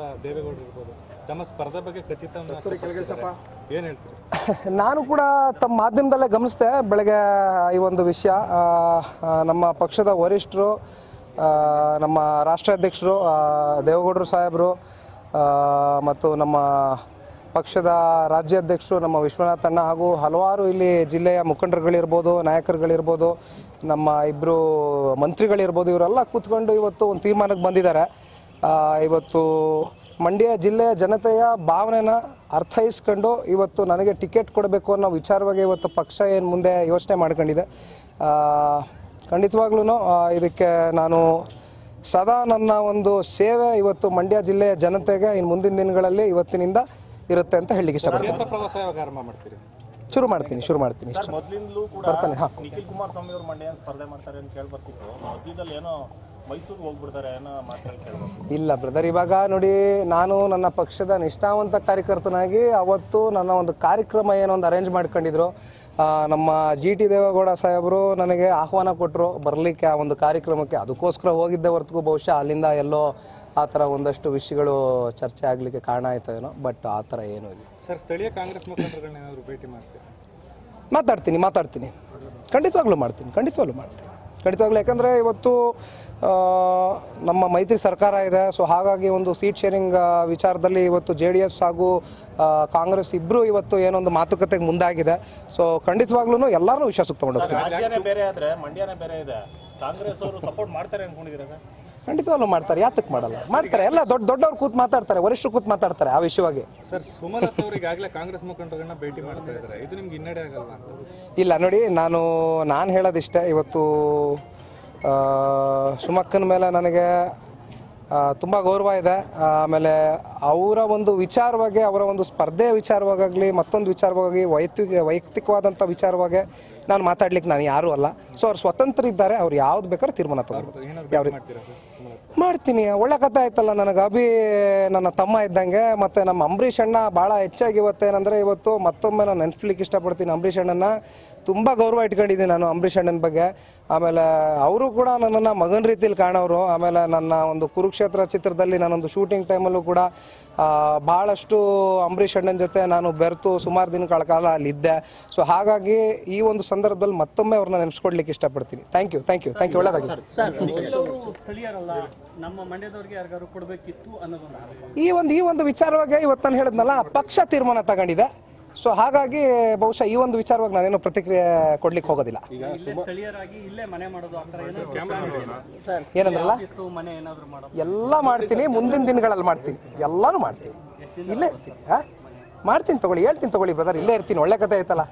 ದೇವೇಗೌಡರು ಇರ್ಬೋದು ತಮ್ಮ ಸ್ಪರ್ಧೆ ಬಗ್ಗೆ ಖಚಿತ ಏನು ಹೇಳ್ತೀರಿ? ನಾನು ಕೂಡ ತಮ್ಮ ಮಾಧ್ಯಮದಲ್ಲೇ ಗಮನಿಸಿದೆ ಬೆಳಗ್ಗೆ ಈ ಒಂದು ವಿಷಯ. ನಮ್ಮ ಪಕ್ಷದ ವರಿಷ್ಠರು, ನಮ್ಮ ರಾಷ್ಟ್ರಾಧ್ಯಕ್ಷರು ದೇವೇಗೌಡರು ಸಾಹೇಬರು ಮತ್ತು ನಮ್ಮ ಪಕ್ಷದ ರಾಜ್ಯಾಧ್ಯಕ್ಷರು ನಮ್ಮ ವಿಶ್ವನಾಥ್ ಅಣ್ಣ ಹಾಗೂ ಹಲವಾರು ಇಲ್ಲಿ ಜಿಲ್ಲೆಯ ಮುಖಂಡರುಗಳಿರ್ಬೋದು, ನಾಯಕರುಗಳಿರ್ಬೋದು, ನಮ್ಮ ಇಬ್ಬರು ಮಂತ್ರಿಗಳಿರ್ಬೋದು, ಇವರೆಲ್ಲ ಕೂತ್ಕೊಂಡು ಇವತ್ತು ಒಂದು ತೀರ್ಮಾನಕ್ಕೆ ಬಂದಿದ್ದಾರೆ. ಇವತ್ತು ಮಂಡ್ಯ ಜಿಲ್ಲೆಯ ಜನತೆಯ ಭಾವನೆನ ಅರ್ಥೈಸ್ಕೊಂಡು ಇವತ್ತು ನನಗೆ ಟಿಕೆಟ್ ಕೊಡಬೇಕು ಅನ್ನೋ ವಿಚಾರವಾಗಿ ಇವತ್ತು ಪಕ್ಷ ಏನು ಮುಂದೆ ಯೋಚನೆ ಮಾಡ್ಕೊಂಡಿದೆ. ಖಂಡಿತವಾಗ್ಲೂ ಇದಕ್ಕೆ ನಾನು ಸದಾ ನನ್ನ ಒಂದು ಸೇವೆ ಇವತ್ತು ಮಂಡ್ಯ ಜಿಲ್ಲೆಯ ಜನತೆಗೆ ಇನ್ನು ಮುಂದಿನ ದಿನಗಳಲ್ಲಿ ಇವತ್ತಿನಿಂದ ಇರುತ್ತೆ ಅಂತ ಹೇಳಲಿಕ್ಕೆ ಇಷ್ಟಪಡ್ತೀನಿ. ಶುರು ಮಾಡ್ತೀನಿ ಮೊದಲಿಂದಲೂ ಕೂಡ ನಿಖಿಲ್ ಕುಮಾರಸ್ವಾಮಿ ಅವರು ಮಂಡ್ಯ ಸ್ಪರ್ಧೆ ಮಾಡ್ತಾರೆ ಅಂತ ಕೇಳ್ಬರ್ತಿತ್ತು. ಮೊದಲಿನಲ್ಲಿ ಏನೋ ಮೈಸೂರಿಗೆ ಹೋಗ್ಬಿಡ್ತಾರೆ ಏನೋ ಮಾತಾಡ್ತಾರೆ. ಇಲ್ಲ ಬ್ರದರ್, ಇವಾಗ ನೋಡಿ, ನಾನು ನನ್ನ ಪಕ್ಷದ ನಿಷ್ಠಾವಂತ ಕಾರ್ಯಕರ್ತನಾಗಿ ಅವತ್ತು ನನ್ನ ಒಂದು ಕಾರ್ಯಕ್ರಮ ಏನೋ ಒಂದು ಅರೇಂಜ್ ಮಾಡ್ಕೊಂಡಿದ್ರು. ನಮ್ಮ GT ದೇವೇಗೌಡ ಸಾಹೇಬರು ನನಗೆ ಆಹ್ವಾನ ಕೊಟ್ಟರು ಬರಲಿಕ್ಕೆ ಆ ಒಂದು ಕಾರ್ಯಕ್ರಮಕ್ಕೆ. ಅದಕ್ಕೋಸ್ಕರ ಹೋಗಿದ್ದೆ ಹೊರತು ಬಹುಶಃ ಅಲ್ಲಿಂದ ಎಲ್ಲೋ ಆ ಥರ ಒಂದಷ್ಟು ವಿಷಯಗಳು ಚರ್ಚೆ ಆಗಲಿಕ್ಕೆ ಕಾರಣ ಆಯ್ತು ಏನೋ. ಬಟ್ ಆ ಥರ ಏನೂ ಇಲ್ಲ ಸರ್. ಸ್ಥಳೀಯ ಕಾಂಗ್ರೆಸ್ ಮುಖಂಡರುಗಳನ್ನ ಏನಾದರೂ ಭೇಟಿ ಮಾತಾಡ್ತೀನಿ. ಖಂಡಿತವಾಗ್ಲೂ ಮಾಡ್ತೀನಿ. ಯಾಕಂದರೆ ಇವತ್ತು ನಮ್ಮ ಮೈತ್ರಿ ಸರ್ಕಾರ ಇದೆ. ಸೊ ಹಾಗಾಗಿ ಒಂದು ಸೀಟ್ ಶೇರಿಂಗ್ ವಿಚಾರದಲ್ಲಿ ಇವತ್ತು JDS ಹಾಗೂ ಕಾಂಗ್ರೆಸ್ ಇಬ್ಬರು ಇವತ್ತು ಏನೊಂದು ಮಾತುಕತೆಗೆ ಮುಂದಾಗಿದೆ. ಸೊ ಖಂಡಿತವಾಗ್ಲೂ ಎಲ್ಲರೂ ವಿಶ್ವಾಸಕ್ಕೆ ತಗೊಂಡೋಗ್ತೀನಿ. ರಾಜ್ಯನೇ ಬೇರೆ ಆದರೆ ಮಂಡ್ಯನೇ ಬೇರೆ ಇದೆ. ಕಾಂಗ್ರೆಸ್ ಅವರು ಸಪೋರ್ಟ್ ಮಾಡ್ತಾರೆ ಅನ್ಕೊಂಡಿದ್ದೀರಾ ಸರ್? ಖಂಡಿತವಾಗ್ಲೂ ಮಾಡ್ತಾರೆ. ಯಾತಕ್ಕೆ ಮಾಡಲ್ಲ? ಮಾಡ್ತಾರೆ. ಎಲ್ಲ ದೊಡ್ಡವ್ರು ಕೂತ್ ಮಾತಾಡ್ತಾರೆ, ವರಿಷ್ಠರು ಕೂತ್ ಮಾತಾಡ್ತಾರೆ ಆ ವಿಷಯವಾಗಿ. ಸರ್, ಸುಮಲತಾ ಅವರು ಈಗಾಗಲೇ ಕಾಂಗ್ರೆಸ್ ಮುಖಂಡರುಗಳನ್ನ ಭೇಟಿ ಮಾಡ್ತಾ ಇದ್ದಾರೆ. ಇದು ನಿಮ್ಗೆ ಹಿನ್ನಡೆ ಆಗಲ್ವಾ? ಇಲ್ಲ ನೋಡಿ, ನಾನು ಹೇಳೋದಿಷ್ಟೇ. ಇವತ್ತು ಸುಮಕ್ಕನ ಮೇಲೆ ನನಗೆ ತುಂಬ ಗೌರವ ಇದೆ. ಆಮೇಲೆ ಅವರ ಒಂದು ವಿಚಾರವಾಗಿ, ಅವರ ಒಂದು ಸ್ಪರ್ಧೆ ವಿಚಾರವಾಗಲಿ, ಮತ್ತೊಂದು ವಿಚಾರವಾಗಿ, ವೈಯಕ್ತಿಕವಾದಂಥ ವಿಚಾರವಾಗಿ ನಾನು ಮಾತಾಡ್ಲಿಕ್ಕೆ ನಾನು ಯಾರೂ ಅಲ್ಲ. ಸೊ ಅವ್ರು ಸ್ವತಂತ್ರ ಇದ್ದಾರೆ. ಅವ್ರು ಯಾವ್ದು ಬೇಕಾದ್ರೂ ತೀರ್ಮಾನ ತಗೋಬೋದು. ಯಾವ ಮಾಡ್ತೀನಿ. ಒಳ್ಳೆ ಕಥೆ ಆಯ್ತಲ್ಲ. ನನಗೆ ನನ್ನ ತಮ್ಮ ಇದ್ದಂಗೆ. ಮತ್ತು ನಮ್ಮ ಅಂಬರೀಷ್ ಅಣ್ಣ ಭಾಳ ಹೆಚ್ಚಾಗಿ ಇವತ್ತೇನೆಂದರೆ, ಇವತ್ತು ಮತ್ತೊಮ್ಮೆ ನಾನು ನೆನ್ಸ್ಲಿಕ್ಕೆ ಇಷ್ಟಪಡ್ತೀನಿ. ಅಂಬರೀಷ್ ಅಣ್ಣನ ತುಂಬ ಗೌರವ ಇಟ್ಕೊಂಡಿದ್ದೀನಿ ನಾನು ಅಂಬರೀಷ್ ಅಣ್ಣನ ಬಗ್ಗೆ. ಆಮೇಲೆ ಅವರು ಕೂಡ ನನ್ನನ್ನು ಮಗನ ರೀತಿಯಲ್ಲಿ ಕಾಣೋರು. ಆಮೇಲೆ ನನ್ನ ಒಂದು ಕುರುಕ್ಷೇತ್ರ ಚಿತ್ರದಲ್ಲಿ ನಾನೊಂದು ಶೂಟಿಂಗ್ ಟೈಮಲ್ಲೂ ಕೂಡ ಭಾಳಷ್ಟು ಅಂಬರೀಷ್ ಅಣ್ಣನ ಜೊತೆ ನಾನು ಬೆರೆತು ಸುಮಾರು ದಿನಗಳ ಕಾಲ ಅಲ್ಲಿದ್ದೆ. ಸೊ ಹಾಗಾಗಿ ಈ ಒಂದು ಸಂದರ್ಭದಲ್ಲಿ ಮತ್ತೊಮ್ಮೆ ಅವ್ರನ್ನ ನೆನೆಸ್ಕೊಡ್ಲಿಕ್ಕೆ ಇಷ್ಟಪಡ್ತೀನಿ. Thank you. ಒಳ್ಳೆದಾಗಿ. ಈ ಒಂದು ವಿಚಾರವಾಗಿ ಇವತ್ತು ನಾನು ಹೇಳಿದ್ನಲ್ಲ, ಪಕ್ಷ ತೀರ್ಮಾನ ತಗೊಂಡಿದೆ. ಸೊ ಹಾಗಾಗಿ ಬಹುಶಃ ಈ ಒಂದು ವಿಚಾರವಾಗಿ ನಾನೇನು ಪ್ರತಿಕ್ರಿಯೆ ಕೊಡ್ಲಿಕ್ಕೆ ಹೋಗೋದಿಲ್ಲ. ಏನಂದ್ರಲ್ಲ, ಎಲ್ಲ ಮಾಡ್ತೀನಿ. ಮುಂದಿನ ದಿನಗಳಲ್ಲಿ ಮಾಡ್ತೀನಿ. ಎಲ್ಲಾನು ಮಾಡ್ತೀನಿ. ಇಲ್ಲೇ ಇರ್ತೀನಿ. ಮಾಡ್ತೀನಿ ತಗೊಳ್ಳಿ. ಹೇಳ್ತೀನಿ ತಗೊಳ್ಳಿ ಬ್ರದರ್. ಇಲ್ಲೇ ಇರ್ತೀನಿ. ಒಳ್ಳೆ ಕಥೆ ಆಯ್ತಲ್ಲ.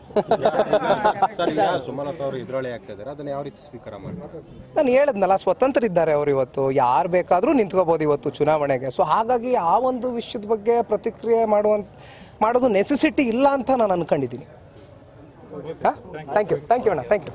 ನಾನು ಹೇಳಿದ್ನಲ್ಲ, ಸ್ವತಂತ್ರ ಇದ್ದಾರೆ ಅವರು. ಇವತ್ತು ಯಾರು ಬೇಕಾದರೂ ನಿಂತ್ಕೋಬಹುದು ಇವತ್ತು ಚುನಾವಣೆಗೆ. ಸೊ ಹಾಗಾಗಿ ಆ ಒಂದು ವಿಷಯದ ಬಗ್ಗೆ ಪ್ರತಿಕ್ರಿಯೆ ಮಾಡೋದು ನೆಸೆಸಿಟಿ ಇಲ್ಲ ಅಂತ ನಾನು ಅನ್ಕೊಂಡಿದ್ದೀನಿ. ಥ್ಯಾಂಕ್ ಯು ಅಣ್ಣ. Thank you.